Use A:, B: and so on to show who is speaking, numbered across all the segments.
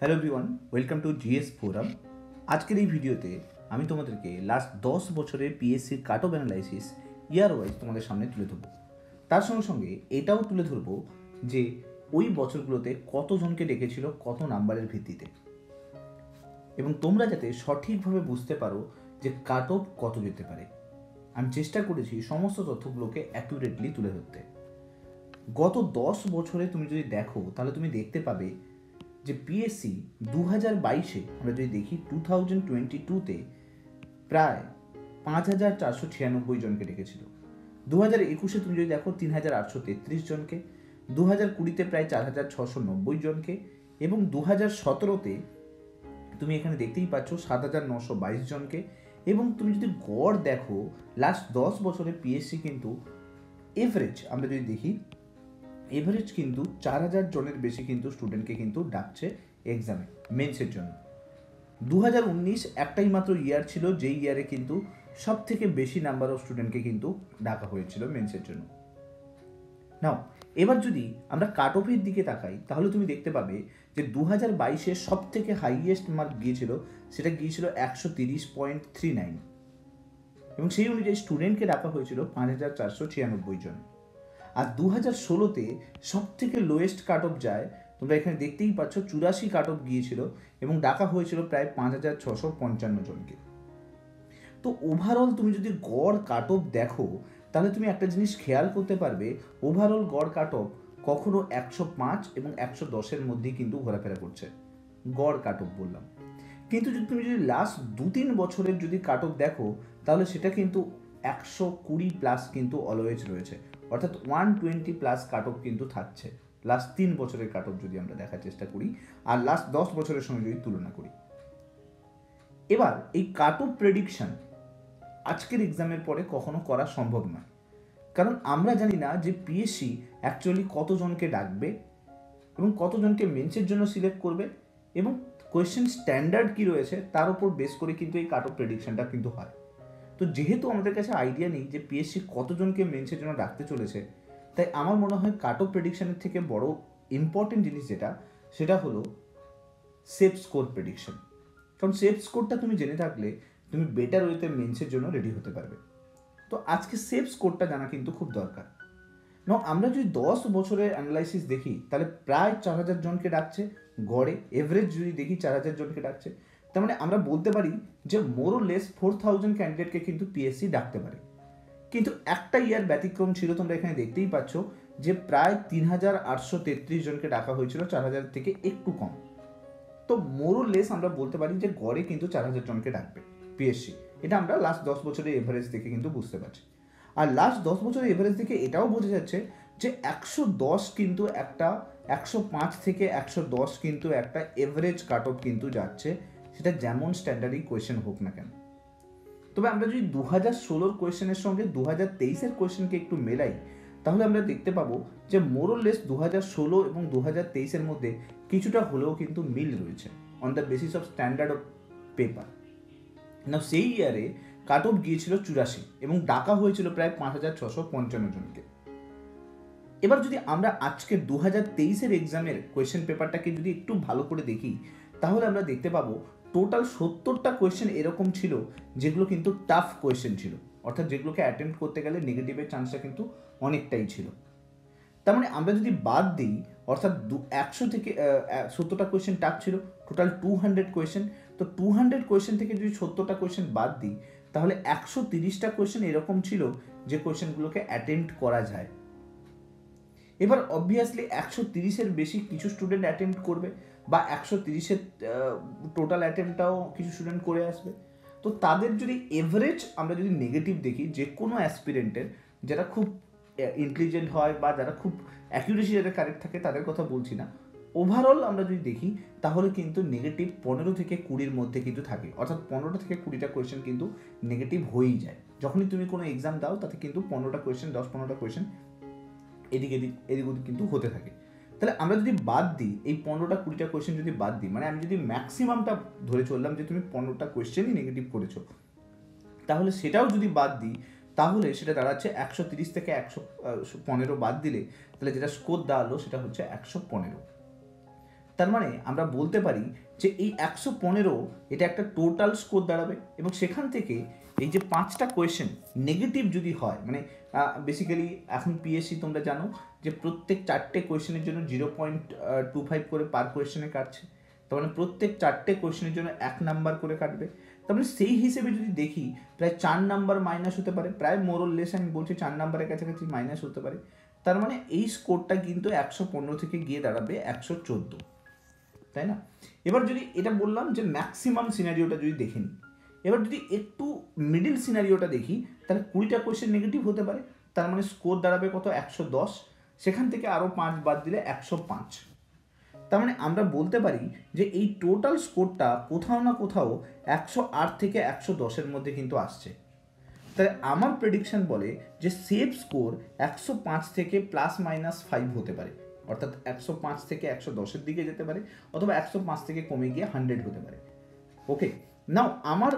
A: Hello everyone, welcome to GS forum. আজকের এই ভিডিওতে আমি তোমাদেরকে লাস্ট 10 বছরের পিএসসির cut off analysis year wise তোমাদের সামনে তুলে ধরবো। তার সঙ্গে সঙ্গে এটাও তুলে ধরবো যে ওই বছরগুলোতে কতজনকে ডেকেছিল কত নাম্বারের ভিত্তিতে, এবং তোমরা যাতে সঠিকভাবে বুঝতে পারো যে কাট অফ কত যেতে পারে। আমি চেষ্টা করেছি সমস্ত তথ্যগুলোকে অ্যাকুরেটলি তুলে ধরতে। গত 10 বছরে তুমি যদি দেখো তাহলে তুমি দেখতে পাবে যে পিএসসি 2022-এ আমরা যদি দেখি 2022-তে প্রায় 5,496 জনকে ডেকেছিল। 2021-এ তুমি যদি দেখো 3,833 জনকে, 2020-তে প্রায় 4,690 জনকে, এবং 2017-তে তুমি এখানে দেখতেই পাচ্ছ 7,922 জনকে। এবং তুমি যদি গড় দেখো লাস্ট 10 বছরে পিএসসি কিন্তু এভারেজ আমরা যদি দেখি এভারেজ কিন্তু 4,000 জনের বেশি কিন্তু স্টুডেন্টকে কিন্তু ডাকছে এক্সামে মেন্সের জন্য। 2019 একটাই মাত্র ইয়ার ছিল যেই ইয়ারে কিন্তু সব থেকে বেশি নাম্বার অফ স্টুডেন্টকে কিন্তু ডাকা হয়েছিল মেন্সের জন্য। নাও এবার যদি আমরা কাট অফের দিকে তাকাই তাহলে তুমি দেখতে পাবে যে 2022-এ সব থেকে হাইয়েস্ট মার্ক গিয়েছিল, সেটা গিয়েছিল 130.39, এবং সেই অনুযায়ী স্টুডেন্টকে ডাকা হয়েছিল 5,496 জন। আর 2016-তে সব থেকে লোয়েস্ট কাট অফ যায়, তোমরা এখানে দেখতেই পাচ্ছ 84 কাট অফ গিয়েছিল এবং ডাকা হয়েছিল প্রায় 5,655 জনকে। তো ওভারঅল তুমি যদি গড় কাট অফ দেখো তাহলে তুমি একটা জিনিস খেয়াল করতে পারবে, ওভারঅল গড় কাট অফ কখনো 105 এবং 110-এর মধ্যেই কিন্তু ঘোরাফেরা করছে, গড় কাট অফ বললাম। কিন্তু যদি তুমি লাস্ট 2-3 বছরের যদি কাট অফ দেখো তাহলে সেটা কিন্তু 120 প্লাস কিন্তু অলওয়েজ রয়েছে, অর্থাৎ 120 প্লাস কাট অফ কিন্তু থাকছে লাস্ট 3 বছরের কাট অফ যদি আমরা দেখার চেষ্টা করি আর লাস্ট 10 বছরের সঙ্গে যদি তুলনা করি। এবার এই কাট অফ প্রেডিকশন আজকের এক্সামের পরে কখনো করা সম্ভব নয়, কারণ আমরা জানি না যে পিএসসি অ্যাকচুয়ালি কতজনকে ডাকবে এবং কতজনকে মেন্সের জন্য সিলেক্ট করবে এবং কোয়েশ্চেন স্ট্যান্ডার্ড কী রয়েছে তার উপর বেস করে কিন্তু এই কাট অফ প্রেডিকশনটা কিন্তু হয়। তো যেহেতু আমাদের কাছে আইডিয়া নেই যে পিএসসি কতজনকে মেন্সের জন্য ডাকতে চলেছে, তাই আমার মনে হয় কাট অফ প্রেডিকশনের থেকে বড় ইম্পর্টেন্ট জিনিস সেটা হলো সেফ স্কোর প্রেডিকশন। কারণ সেফ স্কোরটা তুমি জেনে থাকলে তুমি বেটার ওয়েতে মেন্সের জন্য রেডি হতে পারবে। তো আজকে সেফ স্কোরটা জানা কিন্তু খুব দরকার। আমরা যদি 10 বছরের অ্যানালাইসিস দেখি তাহলে প্রায় 4,000 জনকে ডাকছে গড়ে, এভারেজ যদি দেখি 4,000 জনকে ডাকছে। তার মানে আমরা বলতে পারি যে মোর ও লেস 4,000 ক্যান্ডিডেটকে কিন্তু পিএসসি ডাকতে পারে। কিন্তু একটা ইয়ার ব্যতিক্রম ছিল, তোমরা এখানে দেখতেই পাচ্ছ যে প্রায় 3,833 জনকে ডাকা হয়েছিল, 4,000 থেকে একটু কম। তো মোর ও লেস আমরা বলতে পারি যে গড়ে কিন্তু 4,000 জনকে ডাকবে পিএসসি। এটা আমরা লাস্ট 10 বছরের এভারেজ দেখে কিন্তু বুঝতে পারছি। আর লাস্ট 10 বছরের এভারেজ থেকে এটাও বোঝা যাচ্ছে যে 110 কিন্তু একটা 105 থেকে 110 কিন্তু একটা এভারেজ কাট অফ কিন্তু যাচ্ছে, সেটা যেমন স্ট্যান্ডার্ডই কোয়েশ্চেন হোক না কেন। তবে আমরা যদি 2016-র কোয়েশ্চেনের সঙ্গে 2023-এর কোয়েশ্চেনকে একটু মেলাই তাহলে আমরা দেখতে পাবো যে মোর ও লেস 2016 এবং 2023-এর মধ্যে কিছুটা হলেও কিন্তু মিল রয়েছে on the basis of standard of paper. না সেই ইয়ারে কাট অফ গিয়েছিল 84 এবং ডাকা হয়েছিল প্রায় 5,655 জনকে। এবার যদি আমরা আজকে 2023-এর এক্সামের কোয়েশ্চেন পেপারটাকে যদি একটু ভালো করে দেখি তাহলে আমরা দেখতে পাবো টোটাল 70টা কোয়েশ্চেন এরকম ছিল যেগুলো কিন্তু টাফ কোয়েশ্চেন ছিল, অর্থাৎ যেগুলোকে অ্যাটেম্প্ট করতে গেলে নেগেটিভের চান্সটা কিন্তু অনেকটাই ছিল। তার মানে আমরা যদি বাদ দিই, অর্থাৎ 100 থেকে 70টা কোয়েশ্চেন টাফ ছিল, টোটাল 200 কোয়েশ্চেন। তো 200 কোয়েশ্চেন থেকে যদি 70টা কোয়েশ্চেন বাদ দিই তাহলে 130টা কোয়েশ্চেন এরকম ছিল যে কোয়েশ্চেনগুলোকে অ্যাটেম্প্ট করা যায়। এবার অবভিয়াসলি 130-এর বেশি কিছু স্টুডেন্ট অ্যাটেম্প্ট করবে বা 130-এর টোটাল অ্যাটেম্পটাও কিছু স্টুডেন্ট করে আসবে। তো তাদের যদি এভারেজ আমরা যদি নেগেটিভ দেখি যে কোনো অ্যাসপিরেন্টের, যারা খুব ইন্টেলিজেন্ট হয় বা যারা খুব অ্যাকিউরেসি যাদের কারেক্ট থাকে তাদের কথা বলছি না, ওভারঅল আমরা যদি দেখি তাহলে কিন্তু নেগেটিভ 15 থেকে 20-র মধ্যে কিন্তু থাকে, অর্থাৎ 15টা থেকে 20টা কোয়েশ্চেন কিন্তু নেগেটিভ হয়েই যায়। যখনই তুমি কোনো এক্সাম দাও তাতে কিন্তু 15টা কোয়েশ্চেন 10-15টা কোয়েশ্চেন এদিক ওদিক কিন্তু হতে থাকে। তাহলে আমরা যদি বাদ দিই এই 15টা 20টা কোয়েশ্চেন যদি বাদ দিই, মানে আমি যদি ম্যাক্সিমামটা ধরে চললাম যে তুমি 15টা কোয়েশ্চেনই নেগেটিভ করেছো, তাহলে সেটাও যদি বাদ দিই তাহলে সেটা দাঁড়াচ্ছে 130 থেকে 115 বাদ দিলে তাহলে যেটা স্কোর দাঁড়ালো সেটা হচ্ছে 115। তার মানে আমরা বলতে পারি যে এই 115 এটা একটা টোটাল স্কোর দাঁড়াবে, এবং সেখান থেকে এই যে 5টা কোয়েশ্চেন নেগেটিভ যদি হয়, মানে বেসিক্যালি এখন পিএসসি তোমরা জানো যে প্রত্যেক 4টে কোয়েশ্চেনের জন্য 0.25 করে পার কোয়েশ্চেনে কাটছে। তার মানে প্রত্যেক 4টে কোয়েশ্চেনের জন্য 1 নাম্বার করে কাটবে। তার মানে সেই হিসেবে যদি দেখি প্রায় 4 নাম্বার মাইনাস হতে পারে, প্রায় মোরলেস আমি বলছি 4 নাম্বারের কাছাকাছি মাইনাস হতে পারে। তার মানে এই স্কোরটা কিন্তু 115 থেকে গিয়ে দাঁড়াবে 114, তাই না? এবার যদি এটা বললাম যে ম্যাক্সিমাম সিনারিওটা যদি দেখে নিই, এবার যদি একটু মিডিল সিনারিওটা দেখি, তাহলে 20টা কোয়েশ্চেন নেগেটিভ হতে পারে। তার মানে স্কোর দাঁড়াবে কত? 110। সেখান থেকে আরও 5 বাদ দিলে 105। তার মানে আমরা বলতে পারি যে এই টোটাল স্কোরটা কোথাও না কোথাও 108 থেকে 110-এর মধ্যে কিন্তু আসছে। তাই আমার প্রেডিকশন বলে যে সেফ স্কোর 105 থেকে +-5 হতে পারে, অর্থাৎ 105 থেকে 110-এর দিকে যেতে পারে, অথবা 105 থেকে কমে গিয়ে 100 হতে পারে। ওকে, নাও আমার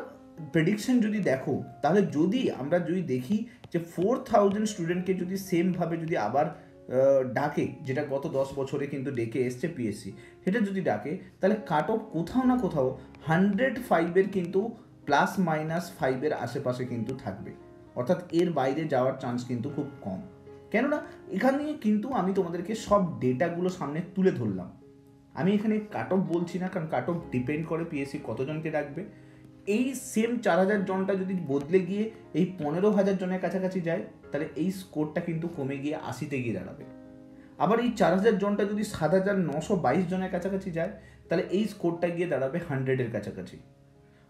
A: প্রেডিকশন যদি দেখো, তাহলে আমরা যদি দেখি যে 4000 স্টুডেন্টকে যদি সেমভাবে যদি আবার ডাকে, যেটা গত 10 বছরে কিন্তু ডেকে এসছে পিএসসি, সেটা যদি ডাকে, তাহলে কাট অফ কোথাও না কোথাও 105-এর কিন্তু +-5-এর আশেপাশে কিন্তু থাকবে, অর্থাৎ এর বাইরে যাওয়ার চান্স কিন্তু খুব কম। কেননা এখানে কিন্তু আমি তোমাদেরকে সব ডেটাগুলো সামনে তুলে ধরলাম। আমি এখানে কাট অফ বলছি না, কারণ কাট অফ ডিপেন্ড করে পিএসসি কতজনকে ডাকবে। এই সেম 4000 জনটা যদি বদলে গিয়ে এই 15,000 জনের কাছাকাছি যায়, তাহলে এই স্কোরটা কিন্তু কমে গিয়ে 80-তে গিয়ে দাঁড়াবে। আবার এই 4000 জনটা যদি 7,922 জনের কাছাকাছি যায়, তাহলে এই স্কোরটা গিয়ে দাঁড়াবে 100-এর কাছাকাছি।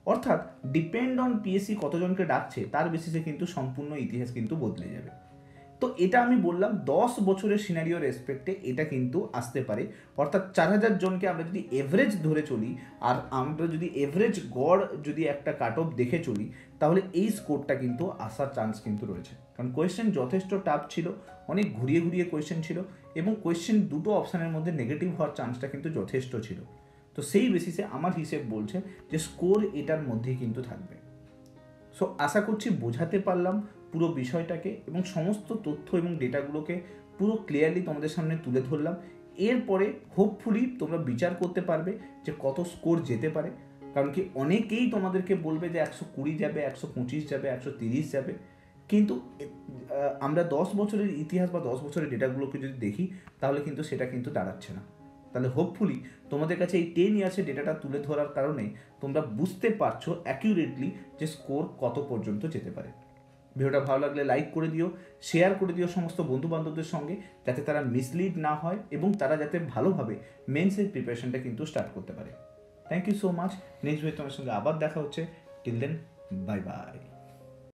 A: অর্থাৎ ডিপেন্ড অন পিএসসি কতজনকে ডাকছে তার বেসিসে কিন্তু সম্পূর্ণ ইতিহাস কিন্তু বদলে যাবে। তো এটা আমি বললাম 10 বছরের সিনারিও রেসপেক্টে এটা কিন্তু আসতে পারে। অর্থাৎ 4000 জনকে আমরা যদি এভারেজ ধরে চলি, আর আমরা যদি এভারেজ গড় যদি একটা কাট অফ দেখে চলি, তাহলে এই স্কোরটা কিন্তু আসার চান্স কিন্তু রয়েছে। কারণ কোয়েশ্চেন যথেষ্ট টাফ ছিল, অনেক ঘুরিয়ে ঘুরিয়ে কোয়েশ্চেন ছিল, এবং কোয়েশ্চেন দুটো অপশানের মধ্যে নেগেটিভ হওয়ার চান্সটা কিন্তু যথেষ্ট ছিল। তো সেই বেসিসে আমার হিসেব বলছে যে স্কোর এটার মধ্যেই কিন্তু থাকবে। সো আশা করছি বোঝাতে পারলাম পুরো বিষয়টাকে, এবং সমস্ত তথ্য এবং ডেটাগুলোকে পুরো ক্লিয়ারলি তোমাদের সামনে তুলে ধরলাম। এরপরে হোপফুলি তোমরা বিচার করতে পারবে যে কত স্কোর যেতে পারে। কারণ কি অনেকেই তোমাদেরকে বলবে যে 120 যাবে, 125 যাবে, 130 যাবে, কিন্তু আমরা 10 বছরের ইতিহাস বা 10 বছরের ডেটাগুলোকে যদি দেখি, তাহলে কিন্তু সেটা কিন্তু দাঁড়াচ্ছে না। তাহলে হোপফুলি তোমাদের কাছে এই 10 ইয়ার্সের ডেটাটা তুলে ধরার কারণে তোমরা বুঝতে পারছো অ্যাকিউরেটলি যে স্কোর কত পর্যন্ত যেতে পারে। ভিডিওটা ভালো লাগলে লাইক করে দিও, শেয়ার করে দিও সমস্ত বন্ধুবান্ধবদের সঙ্গে, যাতে তারা মিসলিড না হয় এবং তারা যাতে ভালোভাবে মেন্সের প্রিপারেশনটা কিন্তু স্টার্ট করতে পারে। Thank you so much. Next video তোমার সঙ্গে আবার দেখা হচ্ছে। Till then, bye by.